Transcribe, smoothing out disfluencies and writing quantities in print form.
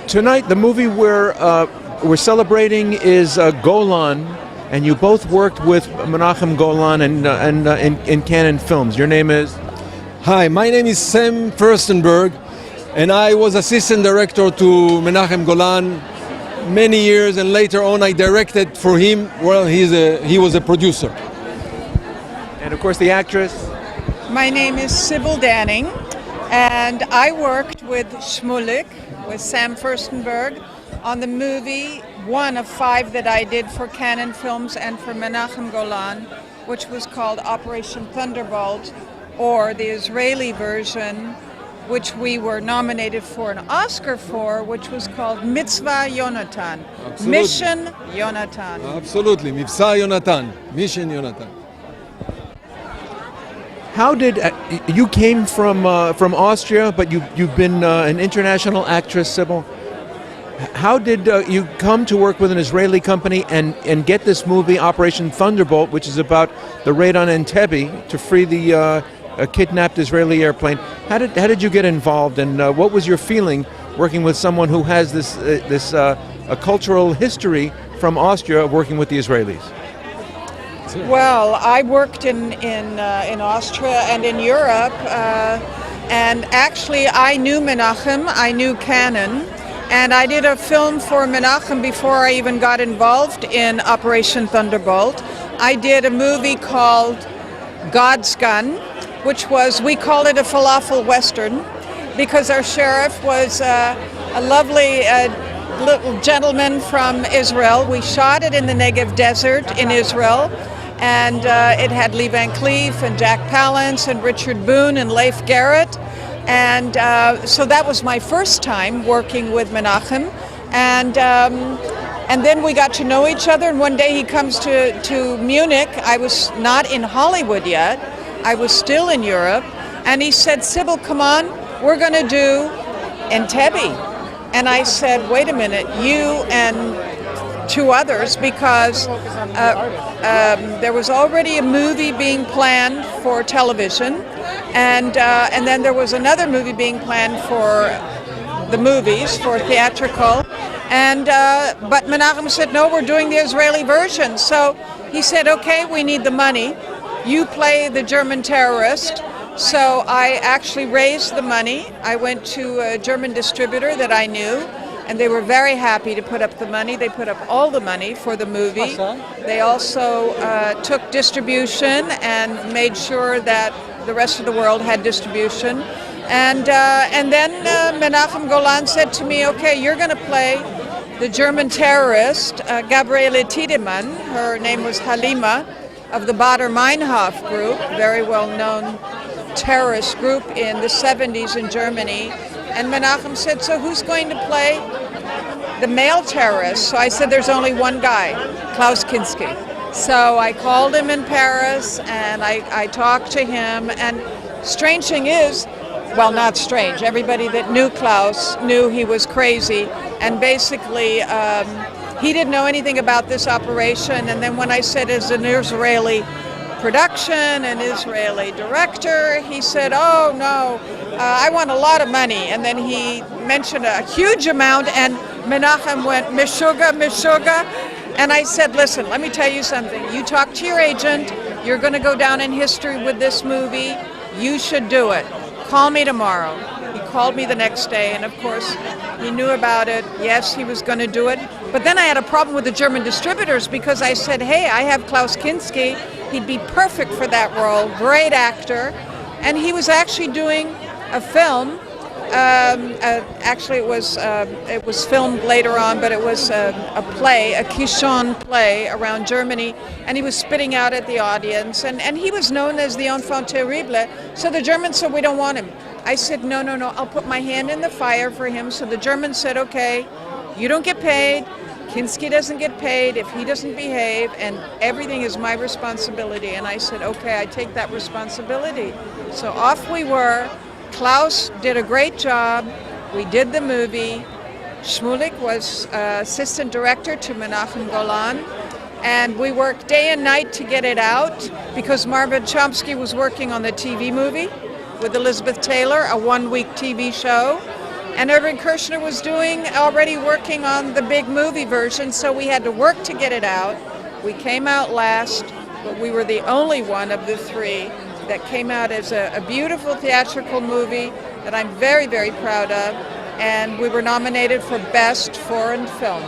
Tonight, the movie we're celebrating is Golan, and you both worked with Menachem Golan in Canon Films. Your name is? Hi, my name is Sam Furstenberg, and I was assistant director to Menachem Golan many years, and later on I directed for him. Well, he was a producer. And of course, the actress? My name is Sybil Danning, and I worked with Shmulik, with Sam Furstenberg, on the movie, one of 5 that I did for Canon Films and for Menachem Golan, which was called Operation Thunderbolt, or the Israeli version, which we were nominated for an Oscar for, which was called Mitzvah Yonatan. Absolutely. Mission Yonatan. Absolutely, Mitzvah Yonatan, Mission Yonatan. How did you came from Austria, but you've been an international actress, Sybil? How did you come to work with an Israeli company and get this movie, Operation Thunderbolt, which is about the raid on Entebbe to free the kidnapped Israeli airplane? How did you get involved, and what was your feeling working with someone who has this a cultural history from Austria, working with the Israelis? Well, I worked in Austria and in Europe, and actually I knew Menachem, I knew Canon, and I did a film for Menachem before I even got involved in Operation Thunderbolt. I did a movie called God's Gun, which was, we called it a falafel western, because our sheriff was a lovely little gentleman from Israel. We shot it in the Negev desert in Israel. And it had Lee Van Cleef and Jack Palance and Richard Boone and Leif Garrett. And so that was my first time working with Menachem. And then we got to know each other. And one day he comes to Munich. I was not in Hollywood yet. I was still in Europe. And he said, Sybil, come on, we're going to do Entebbe. And I said, wait a minute, you and 2 others, because there was already a movie being planned for television, and then there was another movie being planned for the movies, for theatrical, and but Menachem said, no, we're doing the Israeli version. So he said, okay, we need the money. You play the German terrorist. So I actually raised the money. I went to a German distributor that I knew, and they were very happy to put up the money. They put up all the money for the movie. They also took distribution and made sure that the rest of the world had distribution. And then Menachem Golan said to me, okay, you're going to play the German terrorist, Gabriele Tiedemann. Her name was Halima, of the Baader-Meinhof group, very well-known terrorist group in the 70s in Germany. And Menachem said, so who's going to play the male terrorist? So I said, there's only one guy, Klaus Kinski. So I called him in Paris, and I talked to him. And strange thing is, well, not strange, everybody that knew Klaus knew he was crazy. And basically, he didn't know anything about this operation. And then when I said, as an Israeli production, an Israeli director, he said, oh no, I want a lot of money. And then he mentioned a huge amount, and Menachem went, Meshuga, Meshuga. And I said, listen, let me tell you something. You talk to your agent, you're going to go down in history with this movie, you should do it. Call me tomorrow. He called me the next day, and of course, he knew about it. Yes, he was going to do it. But then I had a problem with the German distributors, because I said, hey, I have Klaus Kinski. He'd be perfect for that role, great actor. And he was actually doing a film. Actually, it was filmed later on, but it was a play, a Kishon play around Germany, and he was spitting out at the audience. And he was known as the enfant terrible. So the Germans said, we don't want him. I said, no, I'll put my hand in the fire for him. So the Germans said, okay, you don't get paid. Kinski doesn't get paid if he doesn't behave, and everything is my responsibility. And I said, okay, I take that responsibility. So off we were. Klaus did a great job. We did the movie. Shmulik was assistant director to Menachem Golan. And we worked day and night to get it out, because Marvin Chomsky was working on the TV movie with Elizabeth Taylor, a one-week TV show. And Irving Kershner was already working on the big movie version, so we had to work to get it out. We came out last, but we were the only one of the three that came out as a beautiful theatrical movie that I'm very, very proud of. And we were nominated for Best Foreign Film.